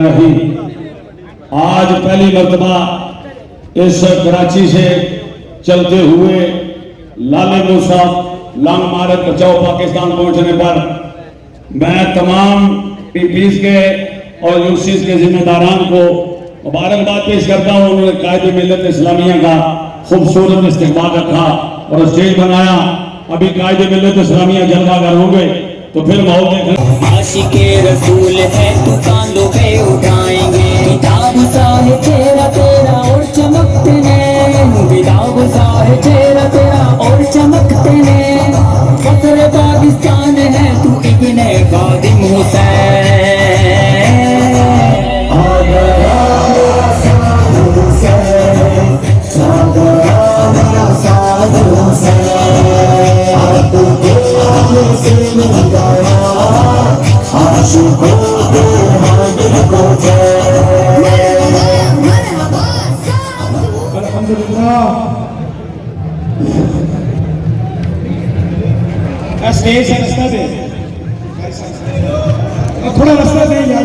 आज पहली मर्तबा इस कराची से चलते हुए लाले मूसा लॉन्ग मार्च बचाओ पाकिस्तान पहुंचने पर मैं तमाम पीपीज के और यूनिवर्सिटीज के जिम्मेदारान को मुबारकबाद पेश करता हूं। उन्होंने कायदे मिल्लत इस्लामिया का खूबसूरत इस्तेमाल रखा और स्टेज बनाया। अभी कायदे मिल्लत इस्लामिया जलवागर होंगे तो फिर माहौल देखें। आशिके रसूल है तू कांधों पे उठाएंगे, किताब सा है चेहरा तेरा और चमकते नैन, किताब सा है चेहरा तेरा और चमकते नैन, फख्र पाकिस्तान है तू इब्ने खादिम हुसैन। स्टेज से रास्ता दे, थोड़ा रास्ता दे यार।